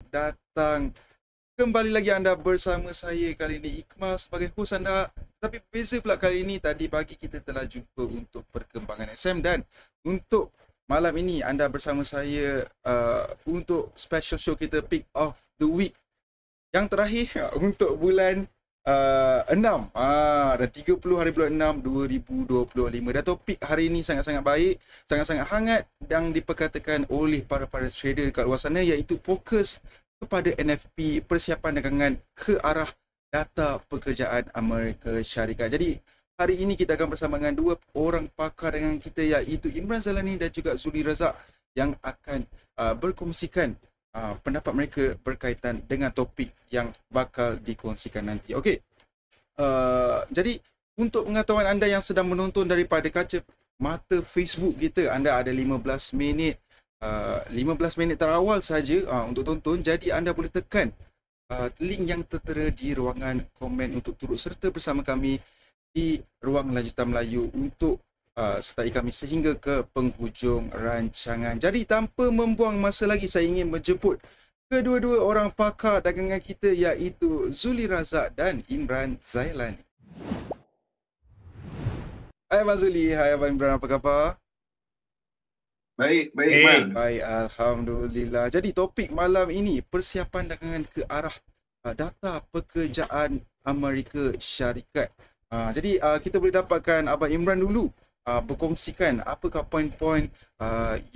datang. Kembali lagi anda bersama saya kali ini Iqmal sebagai host anda. Tapi berbeza pula kali ini, tadi pagi kita telah jumpa untuk perkembangan SM dan untuk malam ini anda bersama saya untuk special show kita Pick of the Week. Yang terakhir untuk bulan 6 dan 30 hari bulan 6 2025. Dan topik hari ini sangat-sangat baik, sangat-sangat hangat yang diperkatakan oleh para trader dekat luar sana, iaitu fokus kepada NFP, persiapan dagangan ke arah data pekerjaan Amerika Syarikat. Jadi hari ini kita akan bersama dengan dua orang pakar dengan kita, iaitu Imran Zailani dan juga Zuli Razak, yang akan berkongsikan pendapat mereka berkaitan dengan topik yang bakal dikongsikan nanti. Okey. Jadi untuk pengetahuan anda yang sedang menonton daripada kaca mata Facebook kita, anda ada 15 minit terawal saja untuk tonton. Jadi anda boleh tekan link yang tertera di ruangan komen untuk turut serta bersama kami di ruang lanjutan Melayu untuk sertai kami sehingga ke penghujung rancangan. Jadi tanpa membuang masa lagi, saya ingin menjemput kedua-dua orang pakar dagangan kita, iaitu Zuli Razak dan Imran Zailani. Hai Abang Zuli, hai Abang Imran, apa khabar? Baik, Iqmal. Baik, alhamdulillah. Jadi topik malam ini persiapan dagangan ke arah data pekerjaan Amerika Syarikat. Jadi kita boleh dapatkan Abang Imran dulu berkongsikan apakah poin-poin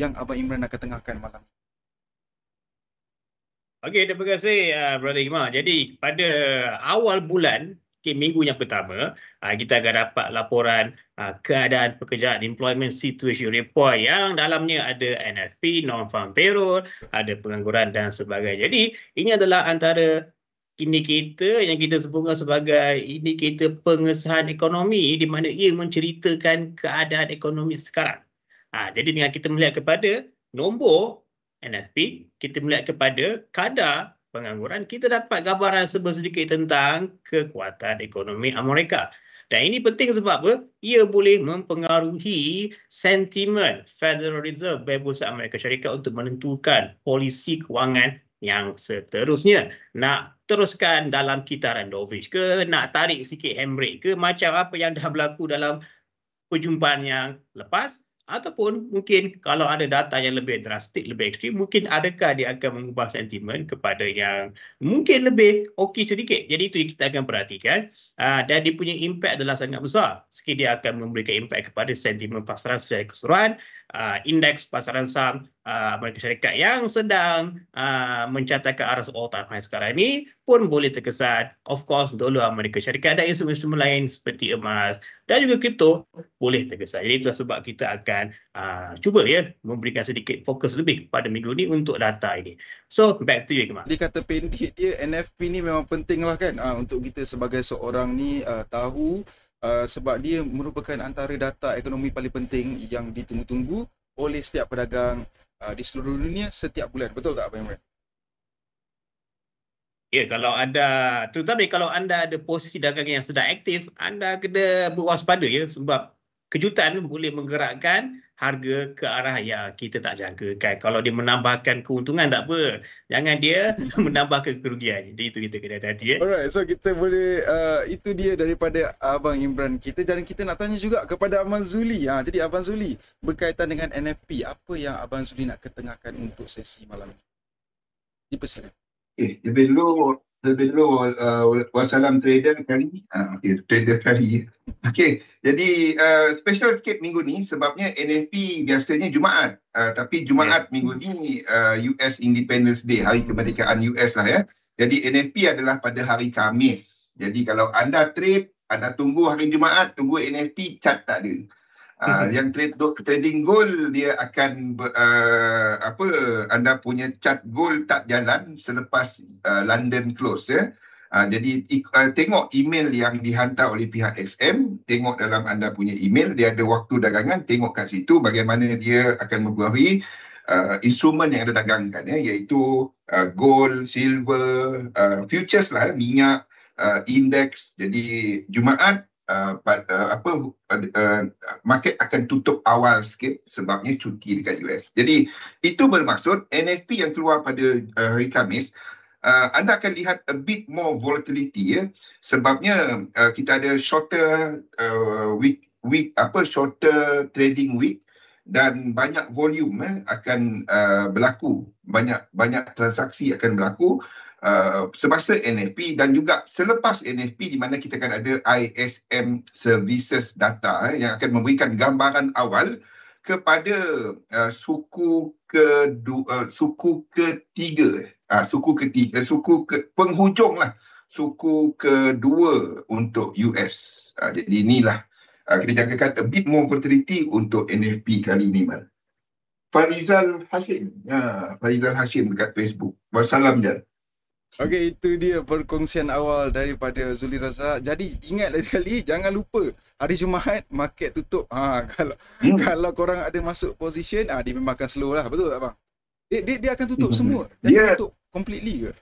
yang Abang Imran akan tengahkan malam. Okey, terima kasih Brother Iqmal. Jadi pada awal bulan, minggu yang pertama, kita akan dapat laporan keadaan pekerjaan Employment Situation Report yang dalamnya ada NFP, Non-Farm Payroll, ada pengangguran dan sebagainya. Jadi ini adalah antara indikator yang kita sebutkan sebagai indikator pengesahan ekonomi, di mana ia menceritakan keadaan ekonomi sekarang. Jadi dengan kita melihat kepada nombor NFP, kita melihat kepada kadar pengangguran, kita dapat gambaran sedikit tentang kekuatan ekonomi Amerika. Dan ini penting sebab apa? Ia boleh mempengaruhi sentimen Federal Reserve Bank Pusat Amerika Syarikat untuk menentukan polisi kewangan yang seterusnya. Nak teruskan dalam kitaran dovish ke, nak tarik sikit handbrake ke, macam apa yang dah berlaku dalam perjumpaan yang lepas, ataupun mungkin kalau ada data yang lebih drastik, lebih ekstrim, mungkin adakah dia akan mengubah sentimen kepada yang mungkin lebih okey sedikit. Jadi itu yang kita akan perhatikan, dan dia punya impact adalah sangat besar. Sikit dia akan memberikan impact kepada sentimen pasaran secara keseluruhan, indeks pasaran saham Amerika Syarikat yang sedang mencatatkan arus all-time high sekarang ini pun boleh terkesan. Of course, dolar Amerika Syarikat dan instrumen-instrumen lain seperti emas dan juga kripto boleh terkesan. Jadi itulah sebab kita akan cuba memberikan sedikit fokus lebih pada minggu ini untuk data ini. So, back to you, Kemal. Dia kata pendek dia, NFP ni memang penting lah kan untuk kita sebagai seorang ni tahu, sebab dia merupakan antara data ekonomi paling penting yang ditunggu-tunggu oleh setiap pedagang di seluruh dunia setiap bulan. Betul tak Abang Imran? Ya, kalau anda, terutama kalau anda ada posisi dagangan yang sedang aktif, anda kena berwaspada sebab kejutan boleh menggerakkan harga ke arah yang kita tak jangkakan. Kalau dia menambahkan keuntungan tak apa, jangan dia menambahkan kerugian. Jadi itu kita kena hati-hati. Alright, so kita boleh, itu dia daripada Abang Imran kita. Dan kita nak tanya juga kepada Abang Zuli. Jadi Abang Zuli, berkaitan dengan NFP, apa yang Abang Zuli nak ketengahkan untuk sesi malam ini? Dipersilakan. Lebih dulu wassalam trader kali. Trader kali. Jadi special sikit minggu ni sebabnya NFP biasanya Jumaat. Tapi Jumaat minggu ni US Independence Day, hari kemerdekaan US lah ya. Jadi NFP adalah pada hari Khamis. Jadi kalau anda trade, anda tunggu hari Jumaat, tunggu NFP, chart tak ada. Yang trading gold dia akan anda punya chart gold tak jalan selepas London close ya. Jadi tengok email yang dihantar oleh pihak XM, tengok dalam anda punya email, dia ada waktu dagangan, tengok kat situ bagaimana dia akan mempengaruhi instrumen yang ada dagangkan ya, iaitu gold, silver, futures lah, minyak, indeks. Jadi Jumaat market akan tutup awal sikit sebabnya cuti dekat US. Jadi itu bermaksud NFP yang keluar pada hari Khamis, anda akan lihat a bit more volatility ya, sebabnya kita ada shorter shorter trading week dan banyak volume akan berlaku, banyak transaksi akan berlaku semasa NFP dan juga selepas NFP, di mana kita akan ada ISM Services Data yang akan memberikan gambaran awal kepada suku penghujung lah, suku kedua untuk US. Jadi inilah kita jangkakan a bit more volatility untuk NFP kali ini, Mal. Farizal Hashim dekat Facebook. Wassalam, Jan. Okey, itu dia perkongsian awal daripada Zuli Razak. Jadi ingat lagi sekali, jangan lupa hari Jumaat market tutup. Kalau korang ada masuk position, dia memang akan slow lah, betul tak bang? Dia akan tutup semua. Dia tutup completely ke?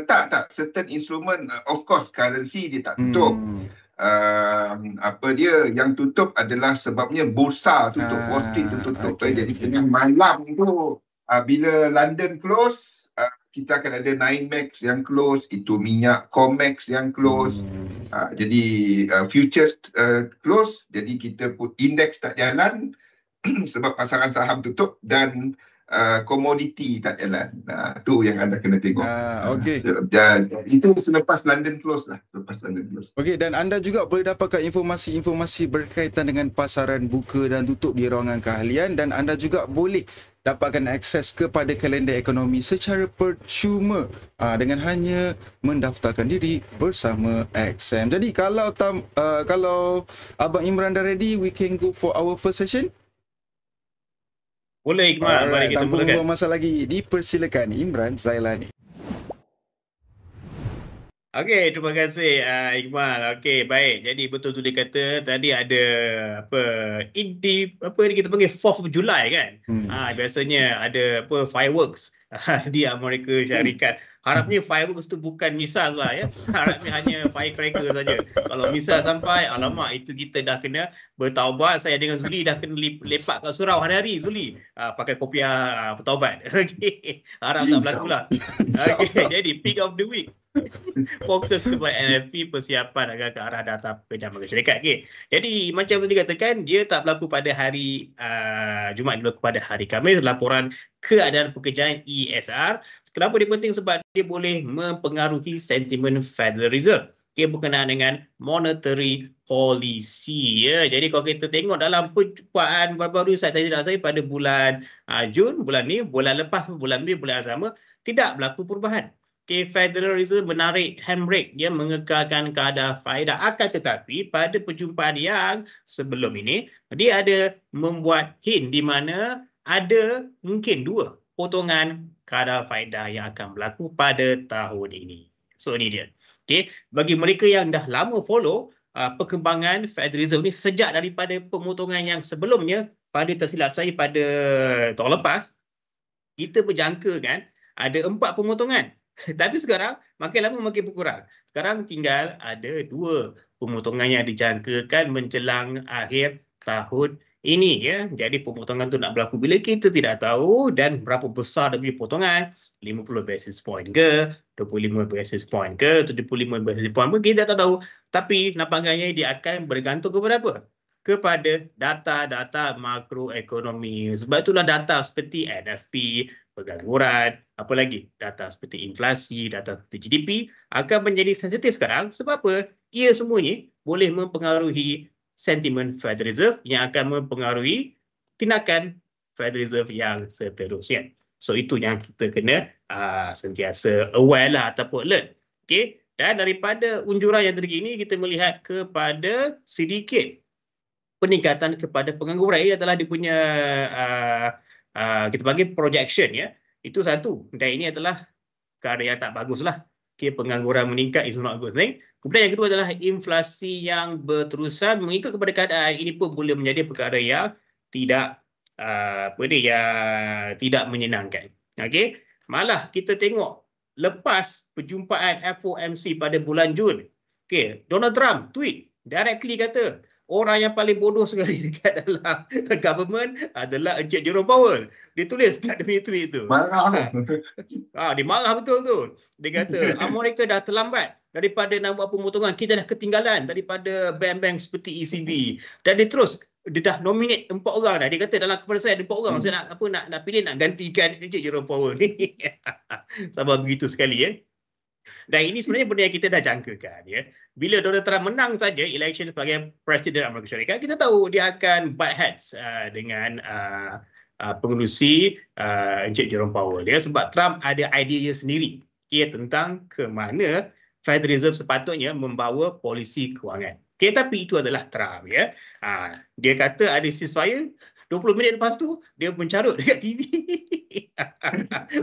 Tak. Certain instrument, of course currency dia tak tutup. Yang tutup adalah sebabnya bursa tutup, Wall Street tutup. Jadi tengah malam tu bila London close, kita akan ada NYMEX yang close, itu minyak COMEX yang close. Jadi futures close, jadi kita put index tak jalan sebab pasaran saham tutup dan komoditi tak jalan. Tu yang anda kena tengok. Okey. Itu selepas London close lah. Okey, dan anda juga boleh dapatkan informasi-informasi berkaitan dengan pasaran buka dan tutup di ruangan keahlian, dan anda juga boleh dapatkan akses kepada kalender ekonomi secara percuma dengan hanya mendaftarkan diri bersama XM. Jadi kalau Abang Imran dah ready, we can go for our first session. Boleh, Iqmal. Mari kita tanpa mulakan. membuang masa lagi, dipersilakan Imran Zailani. Okey, terima kasih Iqmal. Okey, baik. Jadi betul tu dia kata tadi ada kita panggil 4th of July kan. Biasanya ada fireworks di Amerika Syarikat. Harapnya fireworks tu bukan misal lah ya. Harapnya hanya firecracker saja. Kalau misal sampai, alamak, itu kita dah kena bertaubat. Saya dengan Zuli dah kena lepak kat surau hari-hari Zuli. Pakai kopiah bertaubat. Okey. Harap tak berlaku lah. Okey, jadi pick of the week. Fokus kepada NFP, persiapan agar ke arah data pekerjaan Malaysia Syarikat. Okay. Jadi macam tadi katakan, dia tak berlaku pada hari Jumaat, dia berlaku pada hari Khamis. Laporan keadaan pekerjaan ESR. Kenapa dia penting? Sebab dia boleh mempengaruhi sentimen Federal Reserve. Okay, berkenaan dengan monetary policy. Ya. Jadi kalau kita tengok dalam perjumpaan baru-baru saya pada bulan Jun, bulan ni, bulan lepas, bulan ni, bulan yang sama, tidak berlaku perubahan. Okay, Federal Reserve menarik handbrake, dia mengekalkan kadar faedah. Akan tetapi pada perjumpaan yang sebelum ini, dia ada membuat hint di mana ada mungkin 2 potongan kadar faedah yang akan berlaku pada tahun ini. So ini dia. Okay, bagi mereka yang dah lama follow perkembangan Federal Reserve ni sejak daripada pemotongan yang sebelumnya, pada tersilap saya pada tahun lepas, kita berjangkakan ada 4 pemotongan. Tapi sekarang makin lama makin berkurang. Sekarang tinggal ada 2 pemotongan yang dijangkakan menjelang akhir tahun ini ya. Jadi pemotongan tu nak berlaku bila kita tidak tahu, dan berapa besar dia punya potongan, 50 basis point ke, 25 basis point ke, 75 basis point ke, kita tak tahu. Tapi nampaknya dia akan bergantung kepada apa? Kepada data-data makroekonomi. Sebab itulah data seperti NFP, pengangguran, apa lagi, data seperti inflasi, data seperti GDP akan menjadi sensitif sekarang. Sebab apa? Ia semuanya boleh mempengaruhi sentimen Federal Reserve yang akan mempengaruhi tindakan Federal Reserve yang seterusnya. So itu yang kita kena sentiasa aware lah ataupun alert. Okay? Dan daripada unjuran yang terkini ini, kita melihat kepada sedikit peningkatan kepada pengangguran. Ini adalah dia punya kita panggil projection ya. Itu satu. Dan ini adalah perkara yang tak bagus lah. Okay, pengangguran meningkat is not a good thing. Kemudian yang kedua adalah inflasi yang berterusan mengikut kepada keadaan. Ini pun boleh menjadi perkara yang tidak tidak menyenangkan. Okay? Malah kita tengok lepas perjumpaan FOMC pada bulan Jun, Okay, Donald Trump tweet directly kata orang yang paling bodoh sekali dekat dalam government adalah Encik Jerome Powell. Dia tulis kat demi tweet tu. Marah. Dia marah betul tu. Dia kata Amerika dah terlambat daripada nak buat pemotongan. Kita dah ketinggalan daripada bank-bank seperti ECB. Dan dia dah nominate 4 orang dah. Dia kata dalam kepala saya ada 4 orang. Saya nak pilih nak gantikan Encik Jerome Powell ni. Sabar begitu sekali ya. Dan ini sebenarnya benda yang kita dah jangkakan ya. Bila Donald Trump menang saja election sebagai Presiden Amerika Syarikat, kita tahu dia akan butt heads dengan pengerusi Encik Jerome Powell ya, sebab Trump ada idea sendiri ya, tentang ke mana Federal Reserve sepatutnya membawa polisi kewangan. Okay, tapi itu adalah Trump ya. Dia kata ada ceasefire, 20 minit lepas tu dia mencarut dekat TV.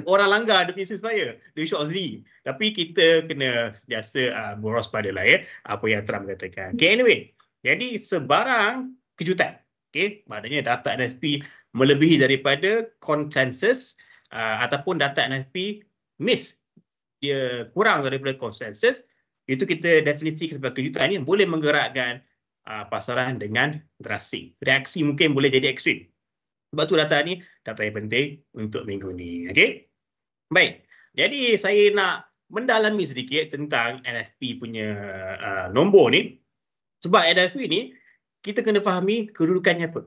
Orang langgar dia punya ceasefire. Dia shock sendiri. Tapi kita kena sentiasa berwaspada lah ya, apa yang Trump katakan. Okay, anyway. Jadi sebarang kejutan. Okay, maknanya data NFP melebihi daripada konsensus ataupun data NFP miss. Dia kurang daripada konsensus. Itu kita definisi sebagai kejutan yang boleh menggerakkan pasaran dengan drastik. Reaksi mungkin boleh jadi ekstrim. Sebab tu data ni data yang penting untuk minggu ni. Okey. Baik. Jadi saya nak mendalami sedikit tentang NFP punya nombor ni. Sebab NFP ni kita kena fahami kedudukannya apa.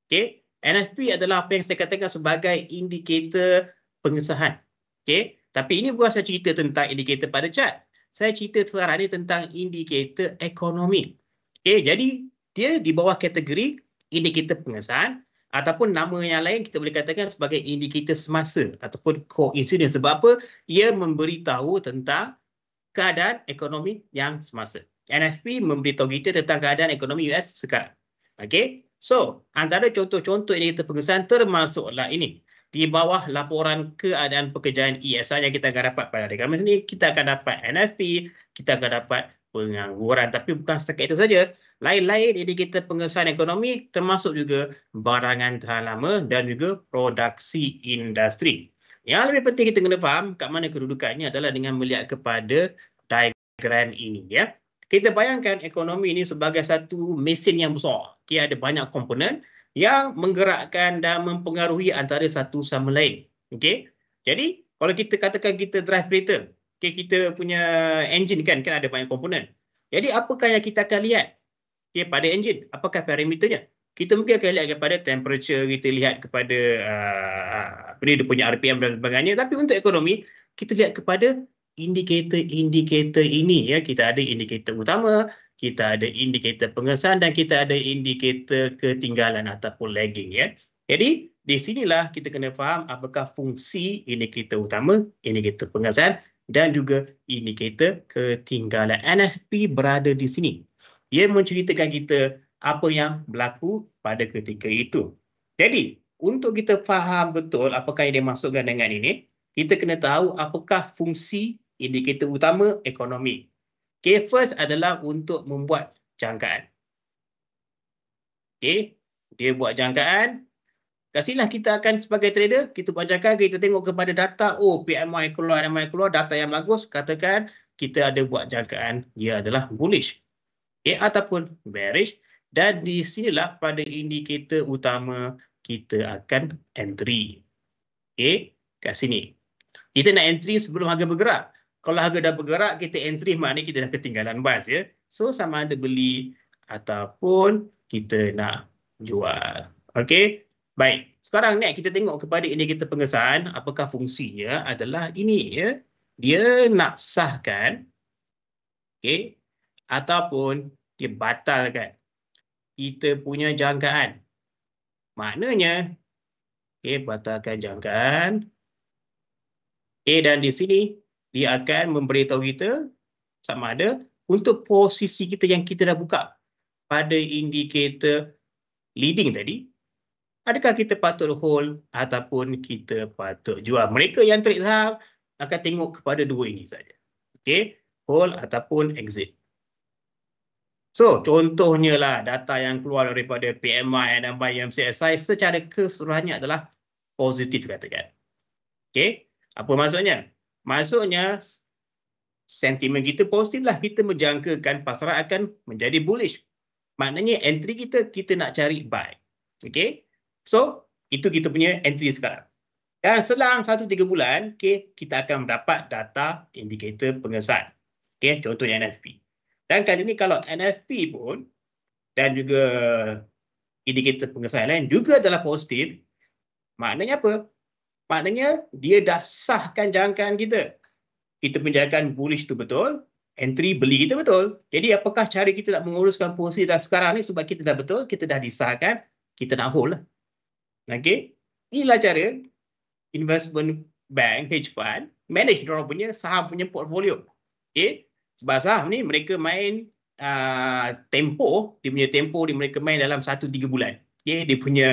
Okey. NFP adalah apa yang saya katakan sebagai indikator pengesahan. Okey. Tapi ini bukan saya cerita tentang indikator pada chart. Saya cerita sekarang ni tentang indikator ekonomi. Okay, jadi dia di bawah kategori indikator pengesahan ataupun nama yang lain kita boleh katakan sebagai indikator semasa ataupun coincidence. Sebab apa? Ia memberitahu tentang keadaan ekonomi yang semasa. NFP memberitahu kita tentang keadaan ekonomi US sekarang. Okay, so antara contoh-contoh indikator pengesahan termasuklah ini. Di bawah laporan keadaan pekerjaan ESR yang kita akan dapat pada hari Khamis ni, kita akan dapat NFP, kita akan dapat pengangguran. Tapi bukan setakat itu saja. Lain-lain indikator pengesahan ekonomi termasuk juga barangan tahan lama dan juga produksi industri. Yang lebih penting kita kena faham kat mana kedudukannya adalah dengan melihat kepada diagram ini ya. Kita bayangkan ekonomi ini sebagai satu mesin yang besar. Okay, ada banyak komponen yang menggerakkan dan mempengaruhi antara satu sama lain. Okay? Jadi, kalau kita katakan kita drive kereta, okay, kita punya engine kan ada banyak komponen. Jadi, apakah yang kita akan lihat okay, pada engine? Apakah parameternya? Kita mungkin akan lihat kepada temperature, kita lihat kepada dia punya RPM dan sebagainya. Tapi untuk ekonomi, kita lihat kepada indikator-indikator ini. Ya. Kita ada indikator utama, kita ada indikator pengesahan dan kita ada indikator ketinggalan ataupun lagging ya. Jadi di sinilah kita kena faham apakah fungsi indikator utama, indikator pengesahan dan juga indikator ketinggalan. NFP berada di sini. Ia menceritakan kita apa yang berlaku pada ketika itu. Jadi untuk kita faham betul apakah yang dimaksudkan dengan ini, kita kena tahu apakah fungsi indikator utama ekonomi. Okay, first adalah untuk membuat jangkaan. Okay, dia buat jangkaan. Kat sinilah kita akan sebagai trader, kita buat jangkaan, kita tengok kepada data, oh PMI keluar, data yang bagus, katakan kita ada buat jangkaan, dia adalah bullish. Okay, ataupun bearish. Dan di sinilah pada indikator utama kita akan entry. Okay, kat sini. Kita nak entry sebelum harga bergerak. Kalau harga dah bergerak, kita entry maknanya kita dah ketinggalan bas ya. So sama ada beli ataupun kita nak jual. Okey. Baik. Sekarang ni kita tengok kepada indikator pengesahan, apakah fungsinya adalah ini ya. Dia nak sahkan okey ataupun dia batalkan kita punya jangkaan. Maknanya okey, batalkan jangkaan. Okey, dan di sini dia akan memberitahu kita sama ada untuk posisi kita yang kita dah buka pada indikator leading tadi, adakah kita patut hold ataupun kita patut jual. Mereka yang trade saham akan tengok kepada dua ini saja. Okey, hold ataupun exit. So, contohnya lah data yang keluar daripada PMI dan MSCI secara keseluruhannya adalah positif katakan. Okey, apa maksudnya? Maksudnya sentimen kita positif lah. Kita menjangkakan pasaran akan menjadi bullish. Maknanya entry kita nak cari buy. Okay. So, itu kita punya entry sekarang. Dan selang 1-3 bulan, okay, kita akan mendapat data indikator pengesahan. Okay, contohnya NFP. Dan kali ini kalau NFP pun dan juga indikator pengesahan lain juga adalah positif, maknanya apa? Maknanya dia dah sahkan jangkaan kita. Kita penjangkaan bullish tu betul, entry beli kita betul. Jadi apakah cara kita nak menguruskan posisi dah sekarang ni sebab kita dah betul, kita dah disahkan, kita nak hold lah. Okay? Inilah cara investment bank, hedge fund, manage diorang punya saham punya portfolio. Okay? Sebab saham ni mereka main tempo, dia punya tempo dia mereka main dalam 1-3 bulan. Okay? Dia punya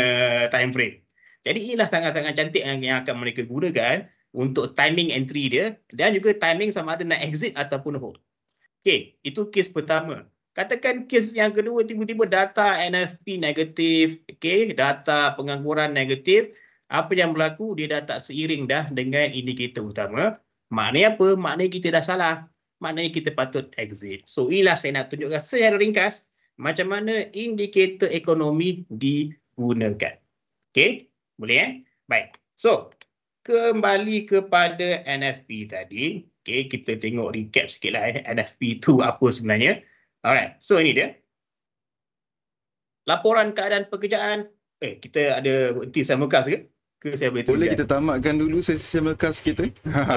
time frame. Jadi inilah sangat-sangat cantik yang akan mereka gunakan untuk timing entry dia dan juga timing sama ada nak exit ataupun hold. Okay, itu kes pertama. Katakan kes yang kedua tiba-tiba data NFP negatif, okay, data pengangguran negatif, apa yang berlaku dia dah tak seiring dah dengan indikator utama. Maknanya apa? Maknanya kita dah salah. Maknanya kita patut exit. So inilah saya nak tunjukkan secara ringkas macam mana indikator ekonomi digunakan. Okay, boleh Baik. So kembali kepada NFP tadi. Okay, kita tengok recap sikit lah NFP tu apa sebenarnya. Alright, so ini dia. Laporan keadaan pekerjaan. Kita ada berhenti simulcast ke? Ke saya boleh Boleh kita tamatkan dulu sesi simulcast kita.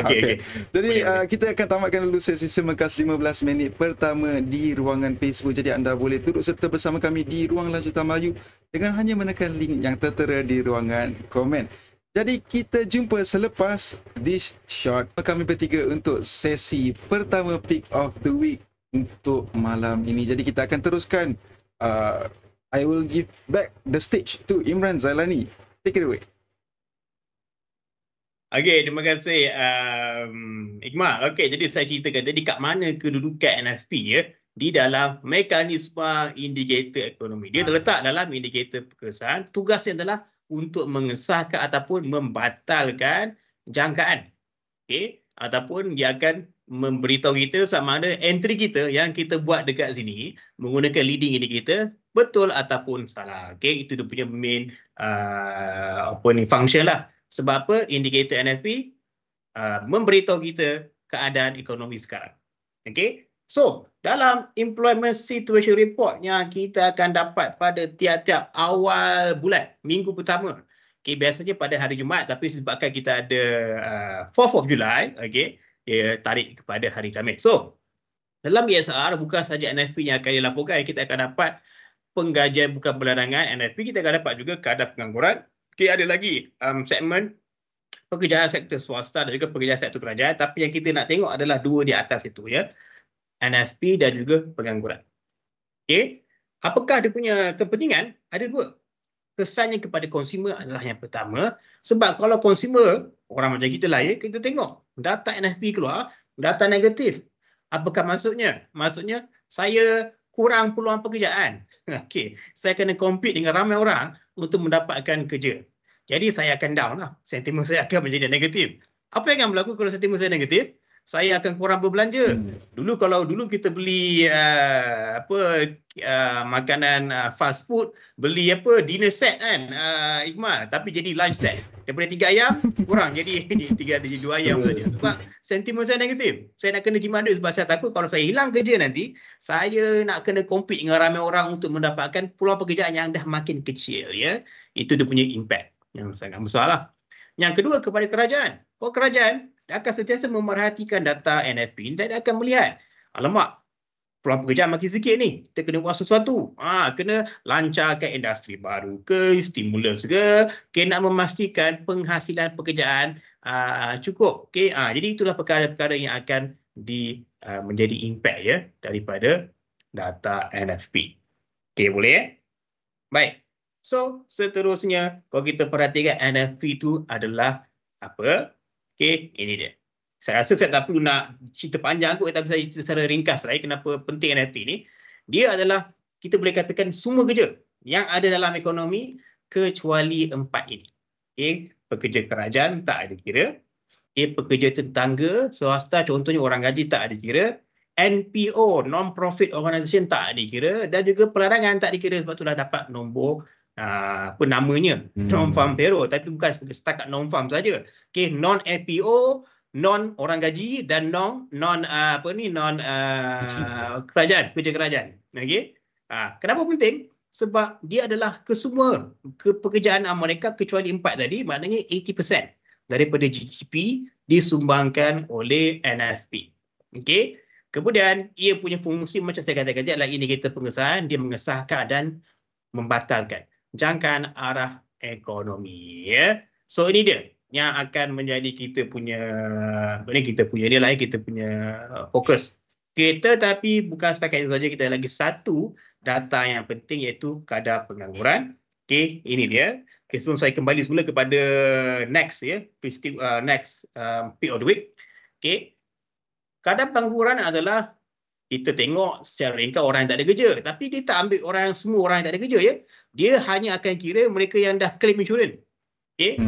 Okay. Jadi kita akan tamatkan dulu sesi simulcast 15 minit pertama di ruangan Facebook. Jadi anda boleh turut serta bersama kami di ruang lanjutan Melayu dengan hanya menekan link yang tertera di ruangan komen. Jadi kita jumpa selepas this short kami bertiga untuk sesi pertama pick of the week untuk malam ini. Jadi kita akan teruskan. I will give back the stage to Imran Zailani. Take it away. Okey, terima kasih Iqmal. Okey, jadi saya ceritakan tadi kat mana kedudukan NFP ya di dalam mekanisme indikator ekonomi. Dia terletak dalam indikator pengesahan. Tugasnya adalah untuk mengesahkan ataupun membatalkan jangkaan. Okey, ataupun dia akan memberitahu kita sama ada entry kita yang kita buat dekat sini menggunakan leading indicator betul ataupun salah. Okey, itu dia punya main function lah. Sebab apa? Indikator NFP memberitahu kita keadaan ekonomi sekarang. Okey. So, dalam employment situation report yang kita akan dapat pada tiap-tiap awal bulan, minggu pertama. Okey, biasanya pada hari Jumaat tapi sebabkan kita ada 4th of July, okey, dia tarik kepada hari Khamis. So, dalam ESR bukan saja NFP yang akan dilaporkan, kita akan dapat penggajian bukan bulanan NFP, kita akan dapat juga kadar pengangguran. Okey, ada lagi segmen pekerjaan sektor swasta dan juga pekerjaan sektor kerajaan, tapi yang kita nak tengok adalah dua di atas itu ya. NFP dan juga pengangguran. Okey. Apakah dia punya kepentingan? Ada dua. Kesannya kepada konsumer adalah yang pertama, sebab kalau konsumer, orang macam kita lah ya, kita tengok data NFP keluar, data negatif. Apakah maksudnya? Maksudnya saya kurang peluang pekerjaan. Okey, saya kena compete dengan ramai orang untuk mendapatkan kerja. Jadi saya akan down lah. Sentimen saya akan menjadi negatif. Apa yang akan berlaku kalau sentimen saya negatif? Saya akan kurang berbelanja. Dulu kalau kita beli makanan fast food, beli dinner set kan, Iqmal, tapi jadi lunch set. Daripada 3 ayam kurang jadi 2 ayam saja sebab sentimen saya negatif. Saya nak kena jimat duit sebab saya takut kalau saya hilang kerja nanti, saya nak kena compete dengan ramai orang untuk mendapatkan peluang pekerjaan yang dah makin kecil ya. Itu dia punya impact yang sangat besar lah. Yang kedua kepada kerajaan. Kerajaan akan sentiasa memerhatikan data NFP dan akan melihat, alamak, peluang pekerjaan makin sikit ni, kita kena buat sesuatu. Kena lancarkan industri baru ke, stimulus ke, nak memastikan penghasilan pekerjaan cukup. Jadi itulah perkara-perkara yang akan menjadi impact ya daripada data NFP. Boleh Baik. So, seterusnya kalau kita perhatikan NFP itu adalah apa? Ini dia. Saya rasa saya tak perlu nak cerita panjang kot, tapi saya cerita secara ringkas lah kenapa penting NFT ni. Dia adalah, kita boleh katakan semua kerja yang ada dalam ekonomi kecuali 4 ini. Pekerja kerajaan tak ada kira. pekerja tetangga swasta contohnya orang gaji tak dikira, NPO non-profit organisation tak dikira, dan juga pelarangan tak dikira. Sebab itulah dapat nombor apa namanya non-farm payroll, tapi bukan setakat non-farm saja. Okey, non-NPO, non orang gaji, dan non kerajaan, kerja kerajaan. Okey, kenapa penting? Sebab dia adalah kesemua pekerjaan Amerika kecuali 4 tadi, maknanya 80% daripada GDP disumbangkan oleh NFP. Okey. Kemudian ia punya fungsi macam saya katakan adalah indikator pengesahan, dia mengesahkan dan membatalkan jangkaan arah ekonomi, ya. So ini dia yang akan menjadi kita punya kita punya fokus. Tapi bukan setakat itu saja, kita ada lagi satu data yang penting iaitu kadar pengangguran. Okey, ini dia. Okay, sebelum saya kembali semula kepada next, ya, next peak of the week. Okey. Kadar pengangguran adalah kita tengok secara ringkas orang yang tak ada kerja, tapi dia tak ambil semua orang yang tak ada kerja, ya. Dia hanya akan kira mereka yang dah claim insurans. Okey.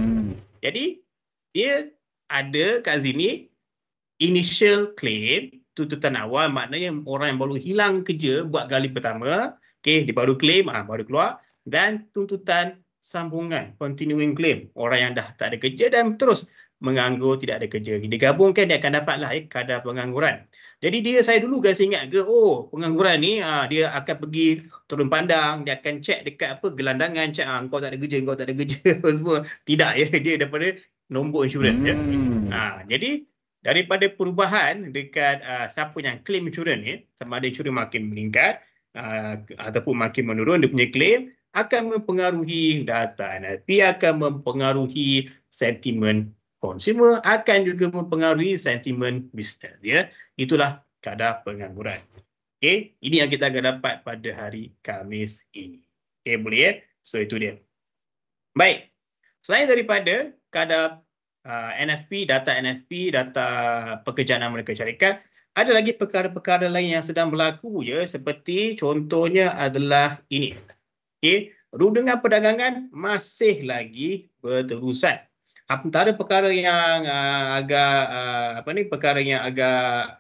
Jadi dia ada kat sini initial claim, tuntutan awal, maknanya orang yang baru hilang kerja buat kali pertama, okey, dia baru claim, baru keluar, dan tuntutan sambungan, continuing claim, orang yang dah tak ada kerja dan terus menganggur, tidak ada kerja. Digabungkan dia akan dapatlah kadar pengangguran. Jadi saya dulu kasi ingat ke, pengangguran ni dia akan pergi turun pandang, dia akan cek dekat gelandangan, cek kau tak ada kerja, kau tak ada kerja semua. Tidak, ya, dia daripada nombor insurans, ya. Jadi daripada perubahan dekat siapa yang claim insurans ni, sama ada insurans makin meningkat ataupun makin menurun, dia punya claim akan mempengaruhi data NFP, akan mempengaruhi sentimen consumer, akan juga mempengaruhi sentimen bisnes, ya. Itulah kadar pengangguran. Okey, ini yang kita akan dapat pada hari Khamis ini. Okey, boleh, ya? So itu dia. Baik. Selain daripada kadar NFP, data pekerjaan Amerika Syarikat, ada lagi perkara-perkara lain yang sedang berlaku, ya, seperti contohnya adalah ini. Okey, rundengan perdagangan masih lagi berterusan. Antara perkara yang perkara yang agak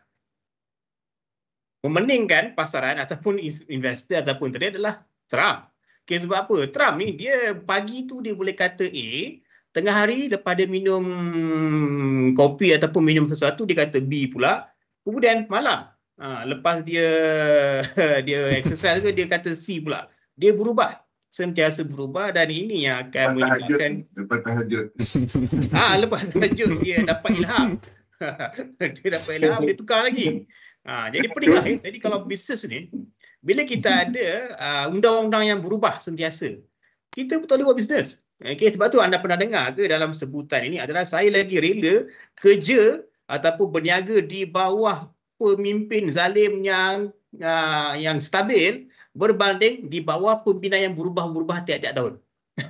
memeningkan pasaran ataupun investor ataupun trader adalah Trump. Okey, sebab apa? Trump ni dia pagi tu dia boleh kata A, tengah hari daripada minum kopi ataupun minum sesuatu dia kata B pula. Kemudian malam lepas dia exercise ke dia kata C pula. Dia berubah, sentiasa berubah, dan ini yang akan menyebabkan lepas tahajud. Lepas tahajud dia dapat ilham. Dia dapat ilham, dia tukar lagi. Jadi pentinglah, ya. Jadi kalau bisnes ni, bila kita ada undang-undang yang berubah sentiasa, kita betul buat bisnes. Okay, sebab tu anda pernah dengar ke dalam sebutan ini adalah saya lagi rela kerja ataupun berniaga di bawah pemimpin zalim yang stabil berbanding di bawah pimpinan yang berubah-ubah tiap-tiap tahun.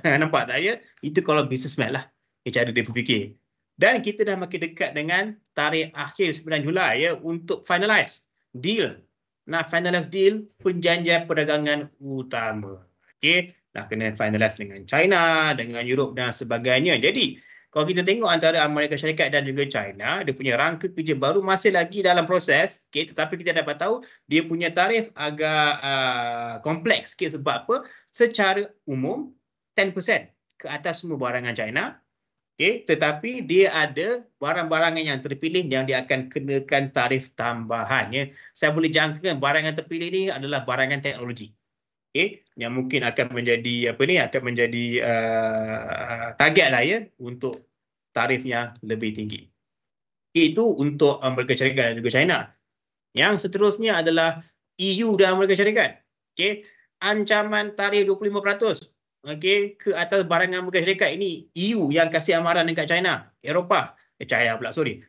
Nampak tak, ya? Itu kalau businessman lah, cara dia berfikir. Dan kita dah makin dekat dengan tarikh akhir 9 Julai, ya, untuk finalize deal. Finalize deal perjanjian perdagangan utama. Okey, nak kena finalize dengan China, dengan Europe dan sebagainya. Jadi, kalau kita tengok antara Amerika Syarikat dan juga China, dia punya rangka kerja baru masih lagi dalam proses. Okay, tetapi kita dapat tahu dia punya tarif agak kompleks sikit. Sebab apa? Secara umum 10% ke atas semua barangan China. Okay, tetapi dia ada barang-barangan yang terpilih yang dia akan kenakan tarif tambahan. Ya. Saya boleh jangkakan barangan terpilih ini adalah barangan teknologi. Okay, yang mungkin akan menjadi target lah, ya, untuk tarif yang lebih tinggi. Itu untuk Amerika Syarikat dan juga China. Yang seterusnya adalah EU dan Amerika Syarikat. Okay, ancaman tarif 25%, okay, ke atas barangan Amerika Syarikat. Ini EU yang kasih amaran dekat China,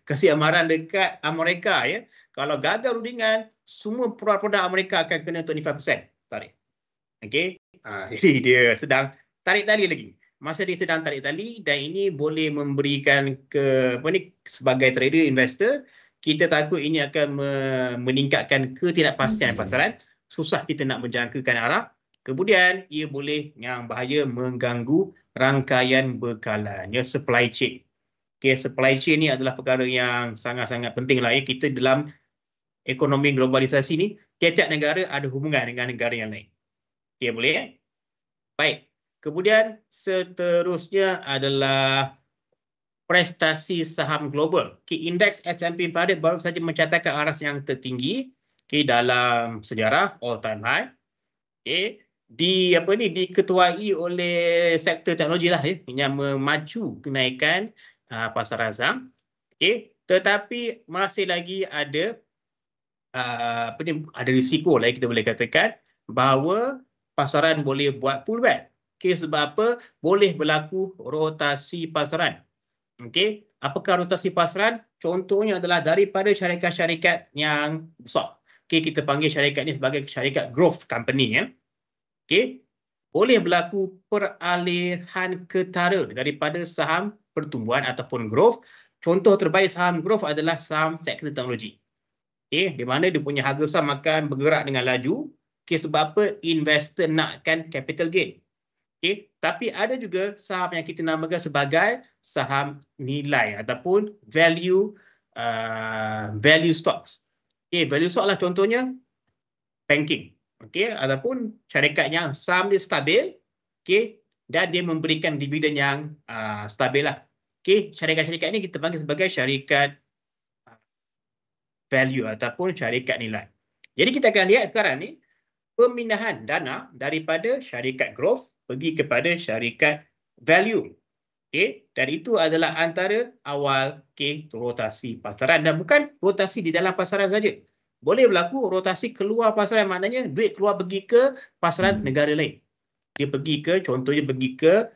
kasih amaran dekat Amerika, ya. Kalau gagal rundingan, semua produk Amerika akan kena 25% tarif. Okey, jadi dia sedang tarik tali lagi. Masa dia sedang tarik tali, dan ini boleh memberikan sebagai trader, investor, kita takut ini akan meningkatkan ketidakpastian pasaran. Susah kita nak menjangkakan arah. Kemudian ia boleh yang bahaya mengganggu rangkaian bekalan, ya, supply chain. Okay, supply chain ni adalah perkara yang sangat-sangat penting lah. Kita dalam ekonomi globalisasi ni, tiap-tiap negara ada hubungan dengan negara yang lain. Okay, boleh ya? Baik. Kemudian seterusnya adalah prestasi saham global. Okay, indeks S&P 500 baru saja mencatatkan aras yang tertinggi dalam sejarah all time high. Okay. Diketuai oleh sektor teknologi lah yang memacu kenaikan pasaran saham. Okay. Tetapi masih lagi ada ada risiko lah kita boleh katakan bahawa pasaran boleh buat pullback. Okay, sebab apa? Boleh berlaku rotasi pasaran. Okay. Apakah rotasi pasaran? Contohnya adalah daripada syarikat-syarikat yang besar. Okay, kita panggil syarikat ini sebagai syarikat growth company. Ya. Okay. Boleh berlaku peralihan ketara daripada saham pertumbuhan ataupun growth. Contoh terbaik saham growth adalah saham sektor teknologi. Okay. Di mana dia punya harga saham akan bergerak dengan laju. Okay. Sebab apa? Investor nakkan capital gain. Okay. Tapi ada juga saham yang kita namakan sebagai saham nilai ataupun value stocks. Okay. Value stock lah contohnya banking. Okay. Ataupun syarikat yang saham dia stabil, okay, dan dia memberikan dividen yang stabil lah. Okay. Syarikat-syarikat ini kita panggil sebagai syarikat value ataupun syarikat nilai. Jadi kita akan lihat sekarang ni pemindahan dana daripada syarikat growth pergi kepada syarikat value. Okay. Dan itu adalah antara awal rotasi pasaran. Dan bukan rotasi di dalam pasaran saja. Boleh berlaku rotasi keluar pasaran, maknanya duit keluar pergi ke pasaran negara lain. Dia pergi ke, contohnya pergi ke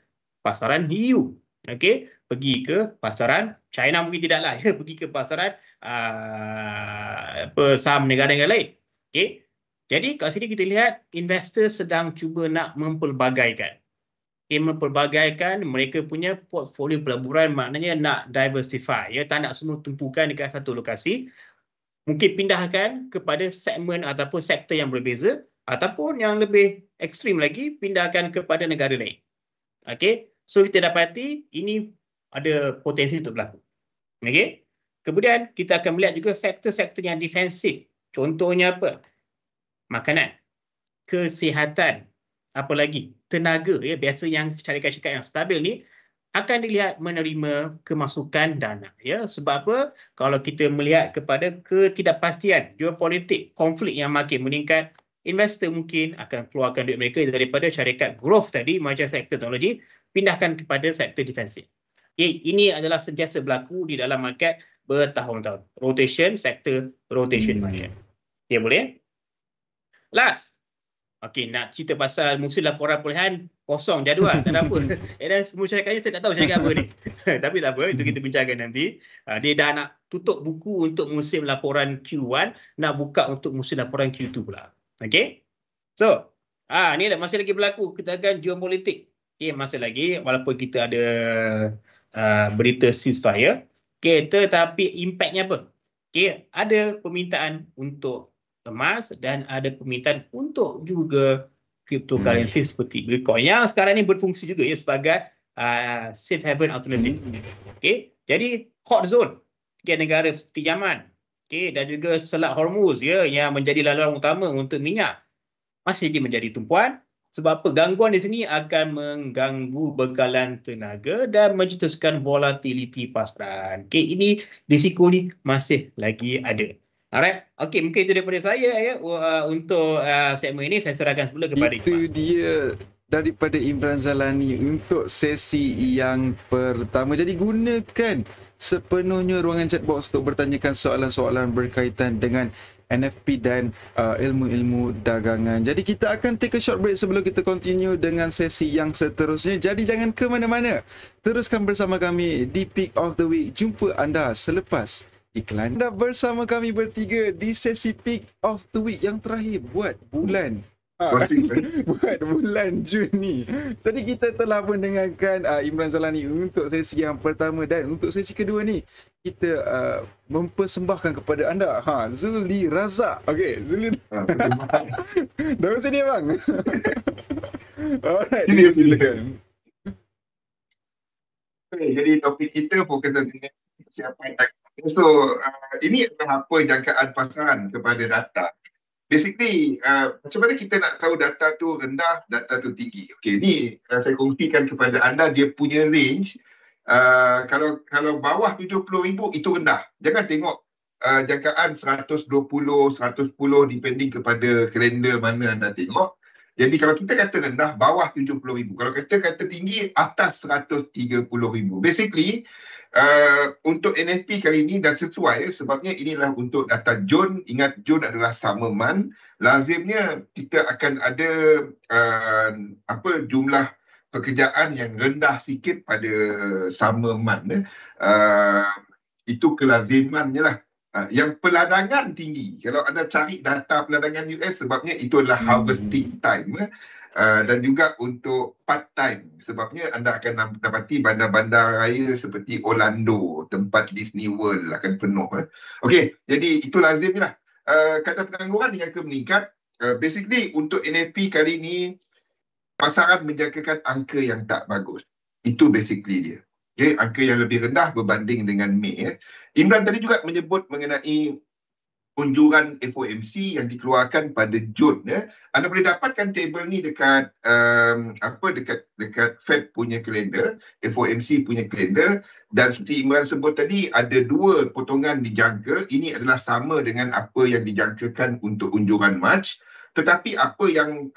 pasaran EU. Okay. Pergi ke pasaran China mungkin tidaklah. Pergi ke pasaran saham negara-negara lain. Okay. Jadi kat sini kita lihat investor sedang cuba nak mempelbagaikan. Mempelbagaikan mereka punya portfolio pelaburan, maknanya nak diversify. Ya, tak nak semua tumpukan dekat satu lokasi. Mungkin pindahkan kepada segmen ataupun sektor yang berbeza, ataupun yang lebih ekstrim lagi, pindahkan kepada negara lain. Okay. So kita dapati ini ada potensi untuk berlaku. Okay. Kemudian kita akan melihat juga sektor-sektor yang defensif. Contohnya apa? Makanan, kesihatan, apa lagi? Tenaga. Ya, biasa yang syarikat-syarikat yang stabil ni akan dilihat menerima kemasukan dana. Ya, sebab apa? Kalau kita melihat kepada ketidakpastian geopolitik, konflik yang makin meningkat, investor mungkin akan keluarkan duit mereka daripada syarikat growth tadi, macam sektor teknologi, pindahkan kepada sektor defensif. Okay, ini adalah sentiasa berlaku di dalam market bertahun-tahun. Rotation, sektor rotation market. Ya, boleh? Last. Okey, nak cerita pasal musim laporan perolehan, kosong jadual, tak ada apa. Semua syarikat ni saya tak tahu syarikat apa ni. Tapi tak apa, itu kita bincangkan nanti. Dia dah nak tutup buku untuk musim laporan Q1, nak buka untuk musim laporan Q2 pula. Okey. So, ni masih lagi berlaku. Kita akan geopolitik. Okey, masih lagi walaupun kita ada berita ceasefire. Okey, tetapi impaknya apa? Okey, ada permintaan untuk emas dan ada permintaan untuk juga cryptocurrency seperti Bitcoin yang sekarang ni berfungsi juga ya sebagai safe haven alternative. Okay. Jadi hot zone negara seperti Yaman, dan juga Selat Hormuz ya yang menjadi laluan utama untuk minyak masih menjadi tumpuan. Sebab apa? Gangguan di sini akan mengganggu bekalan tenaga dan mencetuskan volatility pasaran. Ini risiko ni masih lagi ada. Alright, okey, mungkin itu daripada saya ya untuk segmen ini. Saya serahkan semula kepada Iqmal. Itu dia daripada Imran Zalani untuk sesi yang pertama. Jadi gunakan sepenuhnya ruangan chat box untuk bertanyakan soalan-soalan berkaitan dengan NFP dan ilmu-ilmu dagangan. Jadi kita akan take a short break sebelum kita continue dengan sesi yang seterusnya. Jadi jangan ke mana-mana. Teruskan bersama kami di Pick of the Week. Jumpa anda selepas iklan. Anda bersama kami bertiga di sesi Pick of the Week yang terakhir buat bulan buat bulan Juni. Jadi kita telah mendengarkan Imran Zalani untuk sesi yang pertama, dan untuk sesi kedua ni kita mempersembahkan kepada anda Zuli Razak. Okey, Zuli. Dah sini bang. Alright, silakan. Okay, jadi topik kita fokus dengan persiapan data. So, ini adalah apa jangkaan pasaran kepada data. Basically, macam mana kita nak tahu data tu rendah, data tu tinggi. Okay, ni saya kongsikan kepada anda dia punya range. Kalau bawah 70,000 itu rendah. Jangan tengok jangkaan 120, 110 depending kepada kalender mana anda tengok. Jadi kalau kita kata rendah, bawah 70,000. Kalau kita kata tinggi, atas 130,000. Basically, untuk NFP kali ini dan sesuai sebabnya inilah untuk data Jun. Ingat Jun adalah summer month. Lazimnya kita akan ada jumlah pekerjaan yang rendah sikit pada summer month. Itu kelazimannya lah. Yang peladangan tinggi. Kalau anda cari data peladangan US sebabnya itu adalah harvesting time. Dan juga untuk part time sebabnya anda akan dapati bandar-bandar raya seperti Orlando, tempat Disney World akan penuh. Okey, jadi itu lazimnya lah. Kadar pengangguran yang akan meningkat. Basically untuk NFP kali ini pasaran menjangkakan angka yang tak bagus. Itu basically dia. Okay, angka yang lebih rendah berbanding dengan Mei. Imran tadi juga menyebut mengenai unjuran FOMC yang dikeluarkan pada Jun. Anda boleh dapatkan table ni dekat dekat Fed punya kalender, FOMC punya kalender, dan seperti Imran sebut tadi ada dua potongan dijangka. Ini adalah sama dengan apa yang dijangkakan untuk unjuran Mac. Tetapi apa yang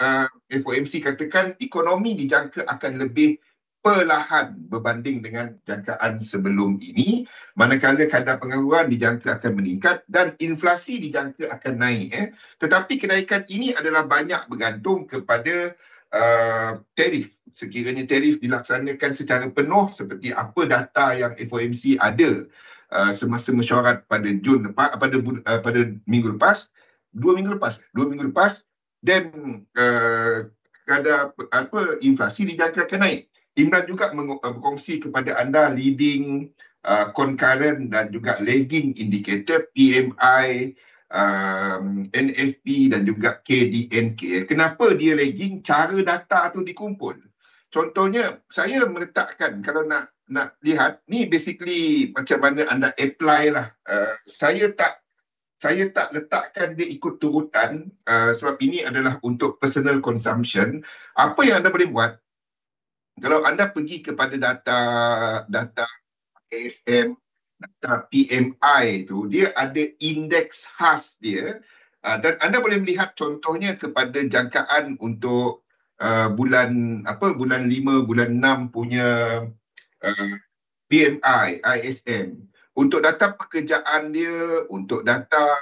FOMC katakan, ekonomi dijangka akan lebih perlahan berbanding dengan jangkaan sebelum ini, manakala kadar pengangguran dijangka akan meningkat dan inflasi dijangka akan naik. Tetapi kenaikan ini adalah banyak bergantung kepada tarif. Sekiranya tarif dilaksanakan secara penuh seperti apa data yang FOMC ada semasa mesyuarat pada Jun pada minggu lepas, dua minggu lepas, dan kadar inflasi dijangka akan naik. Imran juga berkongsi kepada anda leading, concurrent dan juga lagging indicator PMI, NFP dan juga KDNK. Kenapa dia lagging? Cara data tu dikumpul. Contohnya, saya meletakkan, kalau nak lihat, ni basically macam mana anda apply lah. Saya tak letakkan dia ikut turutan sebab ini adalah untuk personal consumption. Apa yang anda boleh buat, kalau anda pergi kepada data ASM, data PMI tu, dia ada indeks khas dia, dan anda boleh melihat contohnya kepada jangkaan untuk bulan 5, bulan 6 punya PMI, ISM. Untuk data pekerjaan dia, untuk data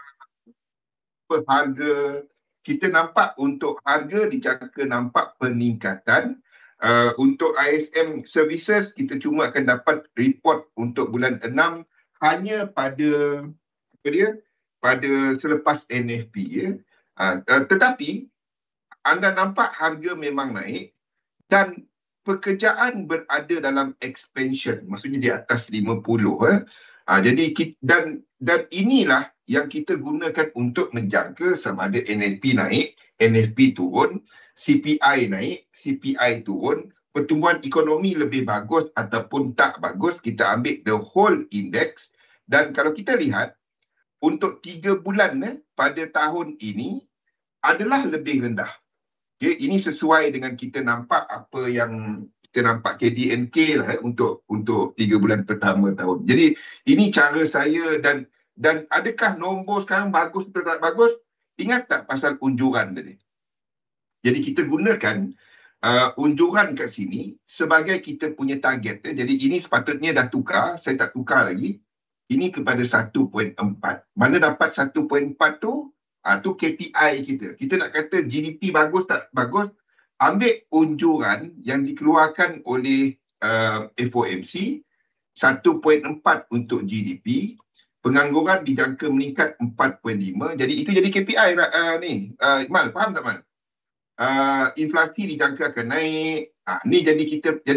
harga, kita nampak untuk harga dijangka nampak peningkatan. Untuk ISM services, kita cuma akan dapat report untuk bulan 6 hanya pada selepas NFP. Tetapi anda nampak harga memang naik dan pekerjaan berada dalam expansion, maksudnya di atas 50. Jadi dan inilah yang kita gunakan untuk menjangka sama ada NFP naik, NFP turun, CPI naik, CPI turun, pertumbuhan ekonomi lebih bagus ataupun tak bagus, kita ambil the whole index. Dan kalau kita lihat, untuk 3 bulan pada tahun ini adalah lebih rendah. Okay, ini sesuai dengan kita nampak apa yang kita nampak KDNK lah untuk 3 bulan pertama tahun. Jadi ini cara saya dan adakah nombor sekarang bagus atau tak bagus? Ingat tak pasal unjuran tadi? Jadi kita gunakan unjuran kat sini sebagai kita punya target. Jadi ini sepatutnya dah tukar, saya tak tukar lagi. Ini kepada 1.4. Mana dapat 1.4 tu? Tu KPI kita. Kita nak kata GDP bagus tak bagus, ambil unjuran yang dikeluarkan oleh FOMC, 1.4 untuk GDP, pengangguran dijangka meningkat 4.5. Jadi itu jadi KPI Iqmal, faham tak Mal? Inflasi dijangka akan naik. Ni jadi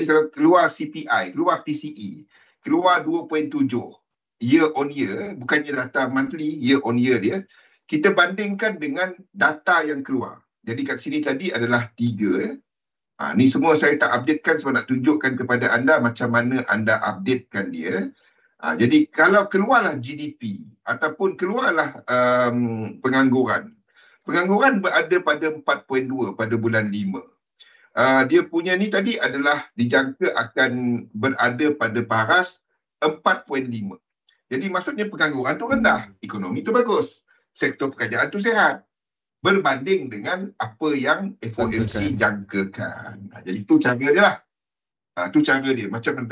kalau keluar CPI, keluar PCE, keluar 2.7 year on year, bukannya data monthly, year on year dia, kita bandingkan dengan data yang keluar. Jadi kat sini tadi adalah 3. Ni semua saya tak updatekan sebab nak tunjukkan kepada anda macam mana anda updatekan dia. Jadi kalau keluarlah GDP ataupun keluarlah pengangguran. Pengangguran berada pada 4.2 pada bulan 5. Dia punya ni tadi adalah dijangka akan berada pada paras 4.5. Jadi maksudnya pengangguran tu rendah, ekonomi tu bagus, sektor pekerjaan tu sihat berbanding dengan apa yang FOMC jangkakan. Jadi itu cara dia lah. Itu cara dia. Macam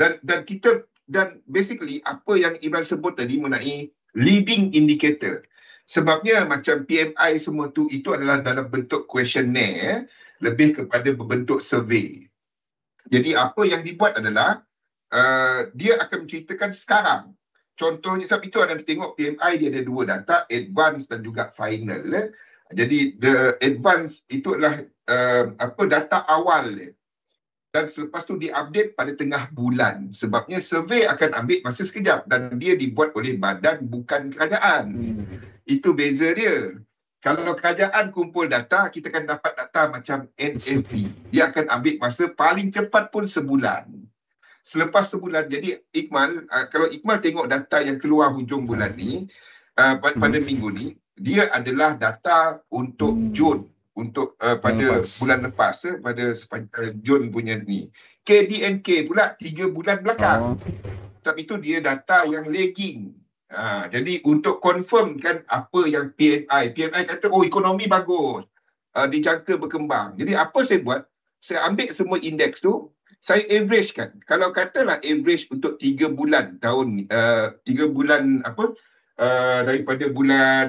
dan basically apa yang Imran sebut tadi mengenai leading indicator. Sebabnya macam PMI semua tu itu adalah dalam bentuk questionnaire, lebih kepada berbentuk survey. Jadi apa yang dibuat adalah dia akan menceritakan sekarang. Contohnya sebab itu anda tengok PMI dia ada dua data, advance dan juga final. Jadi the advance itu adalah data awal dia. Dan selepas tu diupdate pada tengah bulan. Sebabnya survey akan ambil masa sekejap dan dia dibuat oleh badan bukan kerajaan. Itu beza dia. Kalau kerajaan kumpul data, kita akan dapat data macam NFP. Dia akan ambil masa paling cepat pun sebulan. Selepas sebulan, jadi Iqmal, kalau Iqmal tengok data yang keluar hujung bulan ni, pada minggu ni, dia adalah data untuk Jun, untuk pada bulan lepas, pada Jun punya ni. KDNK pula 3 bulan belakang. Sebab itu dia data yang lagging. Jadi untuk confirm kan apa yang PMI kata, ekonomi bagus, dijangka berkembang. Jadi apa saya buat? Saya ambil semua indeks tu, saya average kan. Kalau katalah average untuk 3 bulan tahun 3 bulan daripada bulan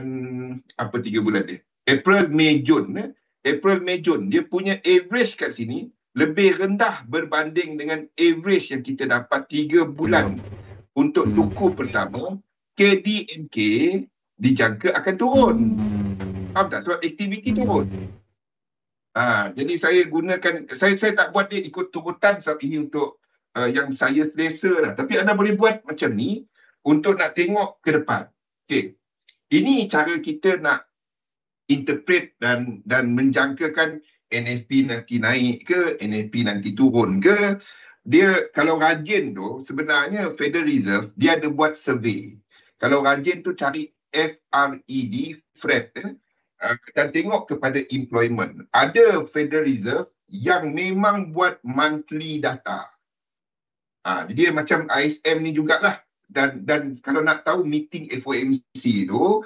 3 bulan dia, April, Mei, Jun. April, Mei, Jun, dia punya average kat sini lebih rendah berbanding dengan average yang kita dapat 3 bulan untuk suku pertama. KDNK dijangka akan turun. Faham tak? Sebab aktiviti turun. Jadi saya gunakan, saya tak buat dia ikut turutan sebab ini untuk yang saya selesa lah. Tapi anda boleh buat macam ni untuk nak tengok ke depan. Okay. Ini cara kita nak interpret dan menjangkakan NFP nanti naik ke, NFP nanti turun ke. Dia kalau rajin tu sebenarnya Federal Reserve dia ada buat survey. Kalau rajin tu cari FRED dan tengok kepada employment. Ada Federal Reserve yang memang buat monthly data. Jadi macam ISM ni jugalah. Dan kalau nak tahu meeting FOMC tu,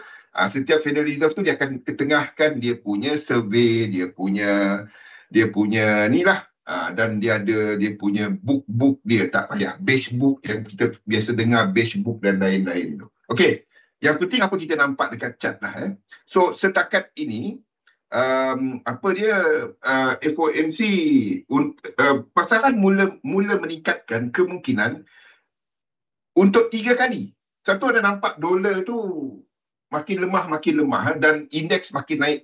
setiap Federal Reserve tu dia akan ketengahkan dia punya survey, dia punya ni lah. Dan dia ada dia punya book dia, tak payah beige book yang kita biasa dengar, beige book dan lain-lain tu. Okey, yang penting apa kita nampak dekat chart lah. So setakat ini FOMC pasaran mula meningkatkan kemungkinan untuk 3 kali. Satu ada nampak dolar tu makin lemah dan indeks makin naik.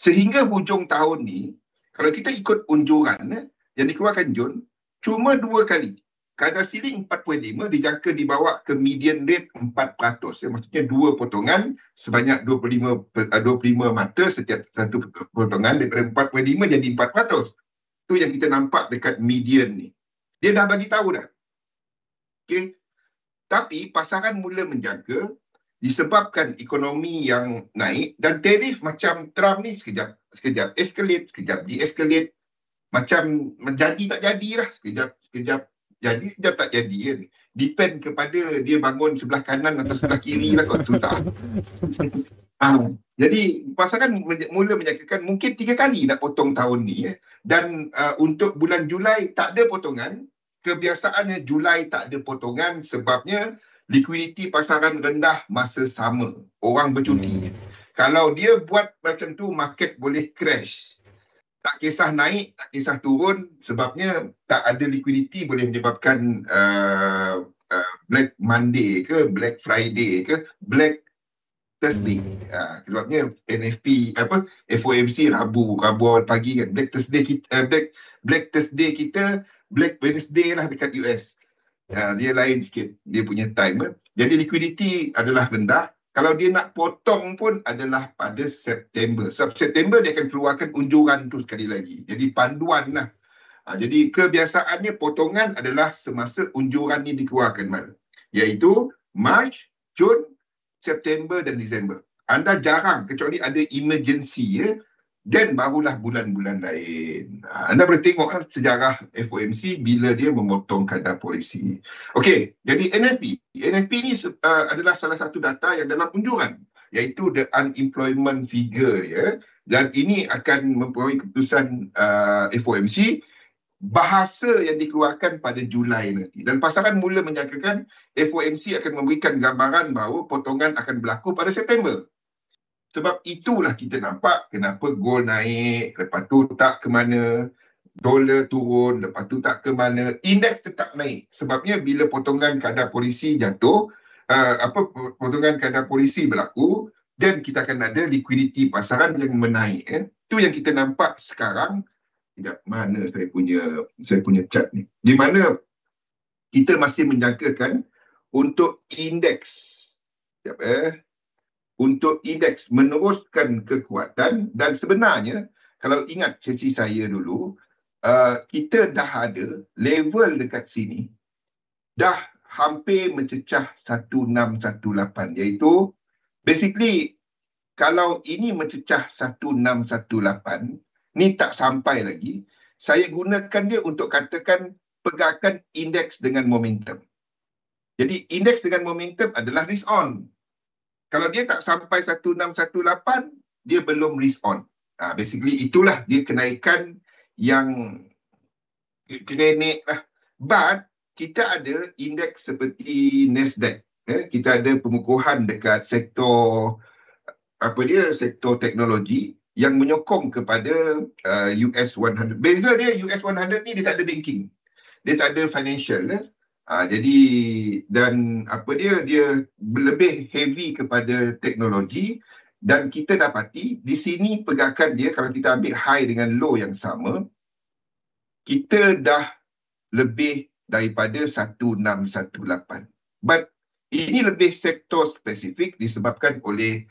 Sehingga hujung tahun ni, kalau kita ikut unjuran yang dikeluarkan Jun, cuma 2 kali. Kadar siling 4.5 dijangka dibawa ke median rate 4%. Maksudnya 2 potongan sebanyak 25 mata setiap satu potongan daripada 4.5 jadi 4%. Itu yang kita nampak dekat median ni. Dia dah bagi tahu dah. Okay. Tapi pasaran mula menjangka disebabkan ekonomi yang naik dan tarif macam Trump ni sekejap escalate, sekejap de-escalate. Macam jadi tak jadilah. Sekejap jadi, sekejap tak jadi kan. Depend kepada dia bangun sebelah kanan atau sebelah kiri lah kot, susah. Jadi pasaran mula menjangkakan mungkin 3 kali nak potong tahun ni. Dan untuk bulan Julai tak ada potongan. Kebiasaannya Julai tak ada potongan sebabnya liquidity pasaran rendah masa sama. Orang bercuti. Kalau dia buat macam tu, market boleh crash. Tak kisah naik, tak kisah turun, sebabnya tak ada liquidity boleh menyebabkan Black Monday ke, Black Friday ke, Black Thursday. Sebabnya NFP, FOMC Rabu awal pagi kan. Black Thursday kita, Black Wednesday lah dekat US. Dia lain sikit, dia punya time. Jadi liquidity adalah rendah. Kalau dia nak potong pun adalah pada September. Sebab September dia akan keluarkan unjuran tu sekali lagi. Jadi panduan lah. Jadi kebiasaannya potongan adalah semasa unjuran ni dikeluarkan mana, iaitu Mac, Jun, September dan Disember. Anda jarang, kecuali ada emergency dan barulah bulan-bulan lain. Anda boleh tengok sejarah FOMC bila dia memotong kadar polisi. Okey, jadi NFP ni adalah salah satu data yang dalam unjuran, iaitu the unemployment figure ya. Dan ini akan mempengaruhi keputusan FOMC. Bahasa yang dikeluarkan pada Julai nanti. Dan pasaran mula menyangkakan FOMC akan memberikan gambaran bahawa potongan akan berlaku pada September. Sebab itulah kita nampak kenapa gold naik, lepas tu tak ke mana, dolar turun, lepas tu tak ke mana, indeks tetap naik. Sebabnya bila potongan kadar polisi jatuh, potongan kadar polisi berlaku, dan kita akan ada liquidity pasaran yang menaik. Itu yang kita nampak sekarang. Tidak, mana saya punya chart ni. Di mana kita masih menjangkakan untuk indeks untuk indeks meneruskan kekuatan, dan sebenarnya kalau ingat sesi saya dulu, kita dah ada level dekat sini dah hampir mencecah 1618, iaitu basically kalau ini mencecah 1618 ni tak sampai lagi, saya gunakan dia untuk katakan pegangkan indeks dengan momentum. Jadi indeks dengan momentum adalah risk on. Kalau dia tak sampai 1618, dia belum risk on. Basically itulah dia kenaikan yang klinik lah. But kita ada indeks seperti Nasdaq. Kita ada pengukuhan dekat sektor sektor teknologi yang menyokong kepada US 100. Beza dia US 100 ni dia tak ada banking. Dia tak ada financial. Jadi dan dia lebih heavy kepada teknologi, dan kita dapati di sini pergerakan dia kalau kita ambil high dengan low yang sama, kita dah lebih daripada 1618. But ini lebih sektor spesifik disebabkan oleh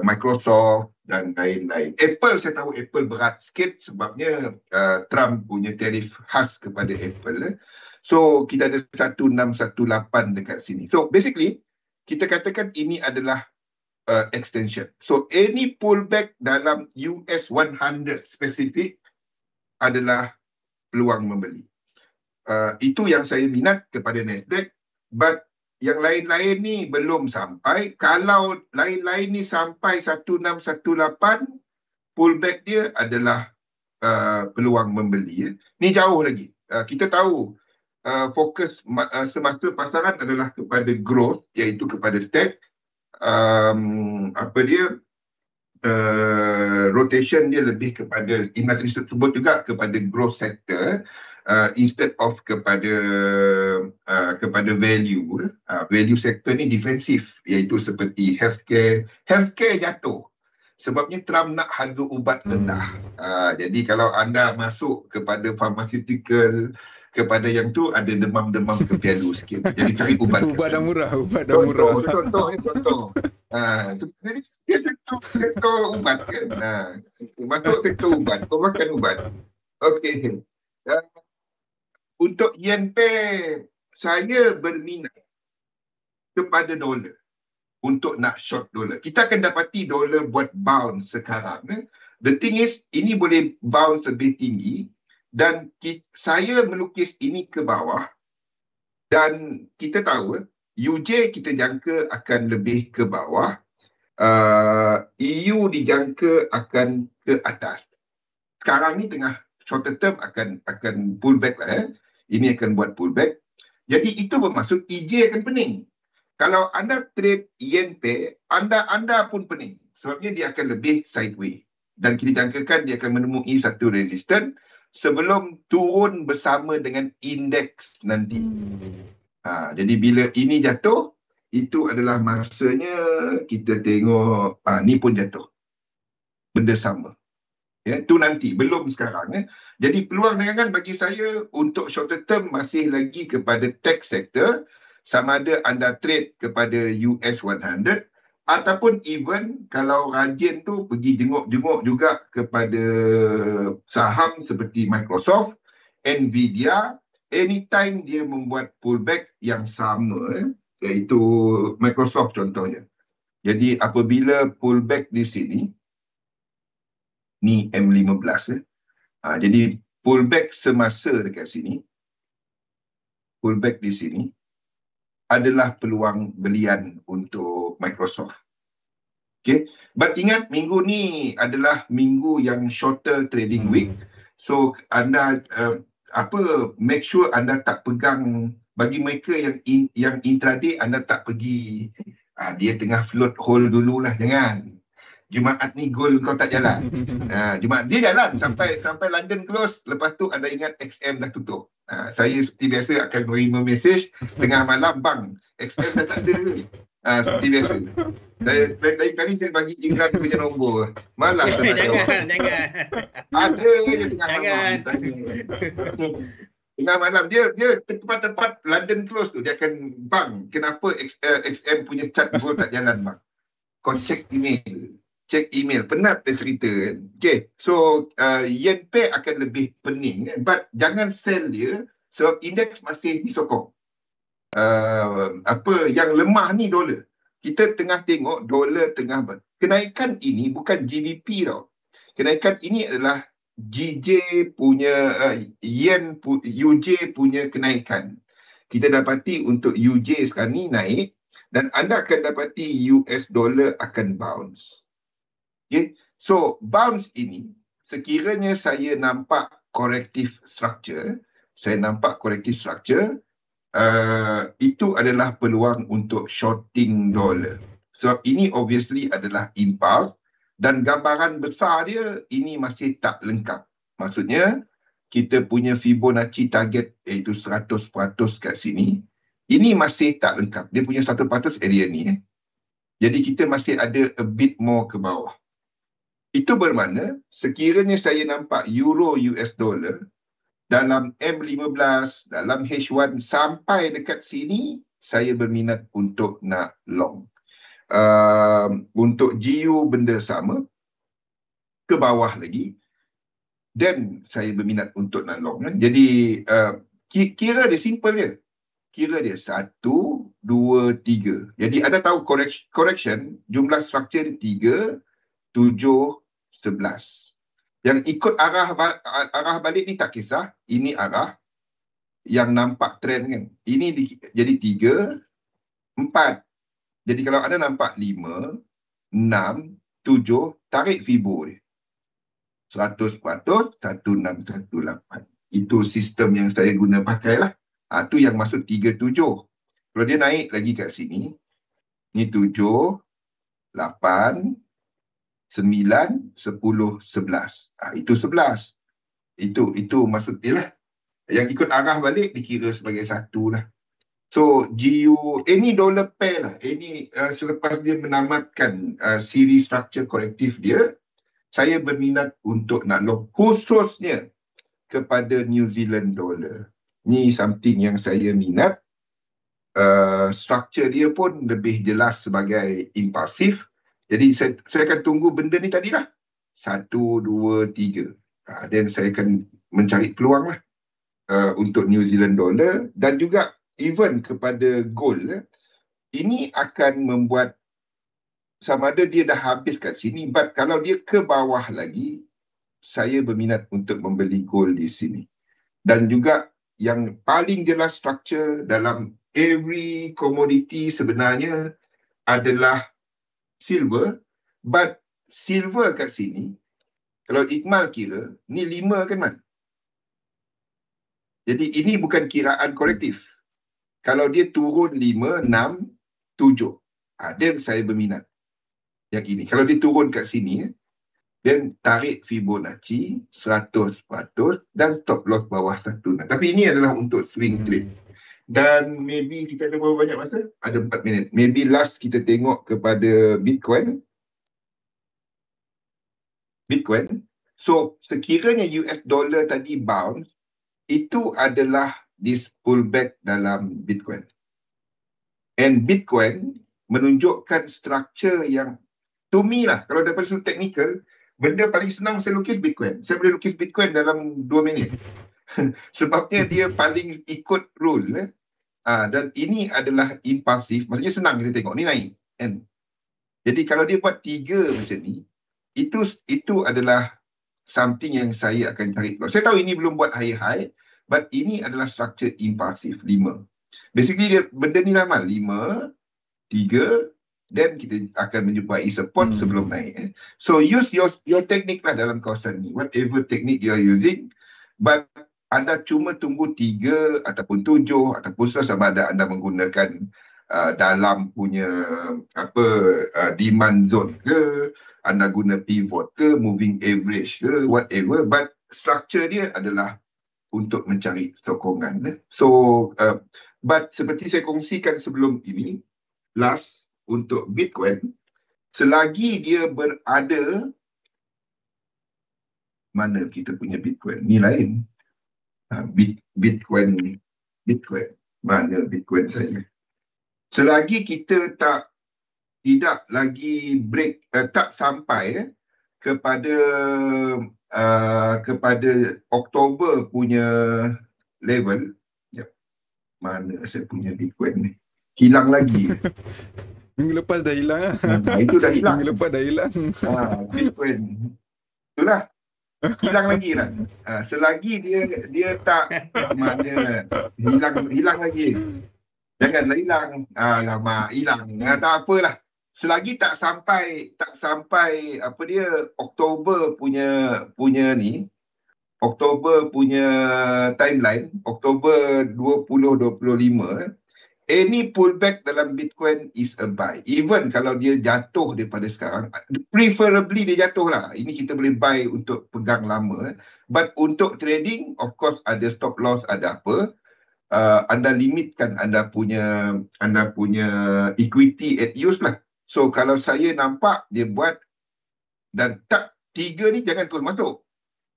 Microsoft dan lain-lain. Apple, saya tahu Apple berat sikit sebabnya Trump punya tarif khas kepada Apple. So kita ada 1618 dekat sini. So basically kita katakan ini adalah extension. So any pullback dalam US 100 spesifik adalah peluang membeli. Itu yang saya minat kepada Nasdaq, but yang lain-lain ni belum sampai. Kalau lain-lain ni sampai 1618, pullback dia adalah peluang membeli. Ni jauh lagi. Kita tahu fokus semasa pasaran adalah kepada growth, iaitu kepada tech. Rotation dia lebih kepada industri tersebut juga kepada growth sector. Instead of kepada value. Value sector ni defensif, iaitu seperti healthcare. Healthcare jatuh sebabnya Trump nak harga ubat rendah. Jadi kalau anda masuk kepada pharmaceutical, kepada yang tu ada demam-demam kepialu sikit. Jadi cari ubat. Ubat dah murah. Contoh. Jadi sektor ubat kan. Masuk sektor ubat, kau makan ubat. Okey. Untuk yen pair, saya berminat kepada dolar untuk nak short dolar. Kita akan dapati dolar buat bounce sekarang. The thing is, ini boleh bounce lebih tinggi, dan saya melukis ini ke bawah, dan kita tahu UJ kita jangka akan lebih ke bawah, EU dijangka akan ke atas. Sekarang ni tengah short term akan pullback lah. Ini akan buat pullback. Jadi itu bermaksud EJ akan pening. Kalau anda trade yen pair, anda pun pening. Sebabnya dia akan lebih sideways. Dan kita jangkakan dia akan menemui satu resistance sebelum turun bersama dengan indeks nanti. Jadi bila ini jatuh, itu adalah masanya kita tengok ni pun jatuh. Benda sama. Itu nanti, belum sekarang. Jadi peluang dagangan bagi saya untuk short term masih lagi kepada tech sector, sama ada anda trade kepada US 100 ataupun even kalau rajin tu pergi jenguk-jenguk juga kepada saham seperti Microsoft Nvidia anytime dia membuat pullback yang sama, iaitu Microsoft contohnya. Jadi apabila pullback di sini, ni M15 jadi pullback semasa dekat sini, pullback di sini adalah peluang belian untuk Microsoft. Okay, but ingat minggu ni adalah minggu yang shorter trading week. So anda make sure anda tak pegang, bagi mereka yang intraday, anda tak pergi dia tengah float hold dululah, jangan. Jumaat ni goal kau tak jalan. Jumaat dia jalan sampai London close, lepas tu anda ingat XM dah tutup. Saya seperti biasa akan menerima mesej tengah malam, bang XM dah tak ada. Seperti biasa. Lain kali saya bagi Imran punya nombor. Malas saya nak jawab. Jangan. Ada je tengah malam. Tengah malam dia tempat London close tu dia akan, bang kenapa XM punya chart goal tak jalan bang? Kau check email. Penat dia cerita kan. Okay, so yen pair akan lebih pening but jangan sell dia sebab indeks masih disokong. Yang lemah ni dolar. Kita tengah tengok dolar tengah kenaikan ini bukan GBP tau. Kenaikan ini adalah GJ punya yen UJ punya kenaikan. Kita dapati untuk UJ sekarang ni naik dan anda akan dapati US dollar akan bounce. Okay, so bounce ini sekiranya saya nampak corrective structure, itu adalah peluang untuk shorting dollar. So ini obviously adalah impulse dan gambaran besar dia ini masih tak lengkap. Maksudnya kita punya Fibonacci target iaitu 100% kat sini, ini masih tak lengkap. Dia punya 100% area ni. Jadi kita masih ada a bit more ke bawah. Itu bermakna sekiranya saya nampak euro US dollar dalam M15, dalam H1 sampai dekat sini, saya berminat untuk nak long. Untuk GU benda sama, ke bawah lagi, dan saya berminat untuk nak long. Jadi kira dia simple je. Kira dia 1, 2, 3. Jadi anda tahu correction, jumlah struktur dia 3, 7, 11. Yang ikut arah balik ni tak kisah. Ini arah yang nampak trend kan. Ini jadi 3, 4. Jadi kalau anda nampak 5, 6, 7, tarik Fibo dia. 100%, 1618. Itu sistem yang saya guna pakai lah. Itu yang masuk 3, 7. Kalau dia naik lagi kat sini, ni 7, 8, 9, 10, 11. Itu 11. Itu maksud dia lah. Yang ikut arah balik dikira sebagai 1 lah. So GU, ini dollar pair lah. Ini selepas dia menamatkan siri structure korektif dia, saya berminat untuk nak long khususnya kepada New Zealand dollar. Ni something yang saya minat. Structure dia pun lebih jelas sebagai impulsif. Jadi saya akan tunggu benda ni tadilah. 1, 2, 3. Dan saya akan mencari peluang lah untuk New Zealand dollar dan juga even kepada gold. Ini akan membuat sama ada dia dah habis kat sini, but kalau dia ke bawah lagi, saya berminat untuk membeli gold di sini. Dan juga yang paling jelas structure dalam every commodity sebenarnya adalah silver, but silver kat sini, kalau Ikmal kira, ni 5 kan Man? Jadi ini bukan kiraan korektif. Kalau dia turun 5, 6, 7, then saya berminat yang ini. Kalau dia turun kat sini, then tarik Fibonacci 100% dan stop loss bawah 1. Tapi ini adalah untuk swing trade. Dan maybe kita ada berapa banyak masa? Ada 4 minit. Maybe last kita tengok kepada Bitcoin. So sekiranya US dollar tadi bounce, itu adalah this pullback dalam Bitcoin. And Bitcoin menunjukkan structure yang to me lah, kalau daripada sudut technical, benda paling senang saya lukis Bitcoin. Saya boleh lukis Bitcoin dalam 2 minit. Sebabnya dia paling ikut rule. Dan ini adalah impulsif. Maksudnya senang kita tengok. Ni naik. Kan? Jadi kalau dia buat 3 macam ni, itu adalah something yang saya akan tarik keluar. Saya tahu ini belum buat high, but ini adalah structure impulsif 5. Basically dia benda ni lama 5, 3, then kita akan menjumpai support sebelum naik. So use your technique lah dalam kawasan ni. Whatever technique you are using, but anda cuma tunggu 3 ataupun 7 ataupun sama ada anda menggunakan dalam punya demand zone ke, anda guna pivot ke, moving average ke, whatever, but structure dia adalah untuk mencari sokongan. So but seperti saya kongsikan sebelum ini, last untuk Bitcoin, selagi dia berada, mana kita punya Bitcoin ni lain. Bitcoin mana Bitcoin saya? Selagi kita tidak lagi break, tak sampai kepada Oktober punya level. Mana saya punya Bitcoin ni? Hilang lagi. Minggu lepas dah hilang. Itu dah hilang. Minggu lepas dah hilang. Bitcoin. Itulah. Hilang lagi kan. Selagi dia tak mana hilang lagi. Janganlah hilang. Lama hilang. Tak apalah. Selagi tak sampai Oktober punya ni, Oktober punya timeline, Oktober 2025, any pullback dalam Bitcoin is a buy. Even kalau dia jatuh daripada sekarang, preferably dia jatuh lah. Ini kita boleh buy untuk pegang lama. But untuk trading, of course ada stop loss, ada apa. Anda limitkan anda punya equity at use lah. So kalau saya nampak dia buat dan tak 3 ni jangan terus masuk.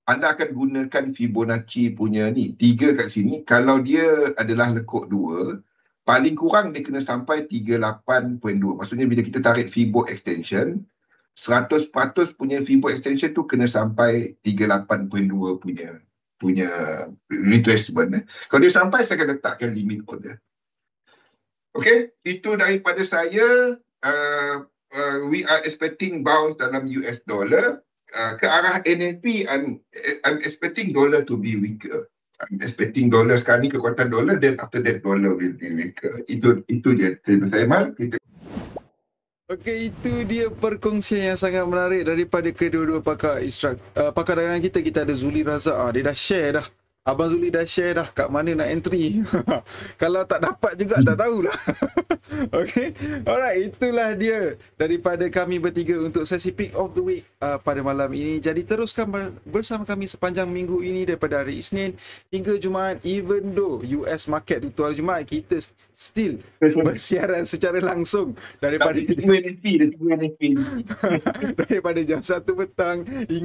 Anda akan gunakan Fibonacci punya ni 3 kat sini. Kalau dia adalah lekuk 2, paling kurang dia kena sampai 38.2. Maksudnya bila kita tarik Fibo extension, 100% punya Fibo extension tu kena sampai 38.2 punya retracement. Kalau dia sampai, saya akan letakkan limit order. Okay, itu daripada saya. We are expecting bounce dalam US dollar. Ke arah NFP, I'm expecting dollar to be weaker. I'm expecting dollar sekarang ni kekuatan dollar, then after that dollar will be weaker. Itu je. Saya mal kita. Okey, itu dia perkongsian yang sangat menarik daripada kedua-dua pakar dagangan kita. Kita ada Zuli Razak. Dia dah share dah. Abang Zuli dah share dah kat mana nak entry. Kalau tak dapat juga tak tahulah. Okey. Alright, itulah dia daripada kami bertiga untuk sesi Pick of the Week pada malam ini. Jadi teruskan bersama kami sepanjang minggu ini daripada hari Isnin hingga Jumaat. Even though US market tutup hari Jumaat, kita still bersiaran secara langsung daripada daripada jam 1 petang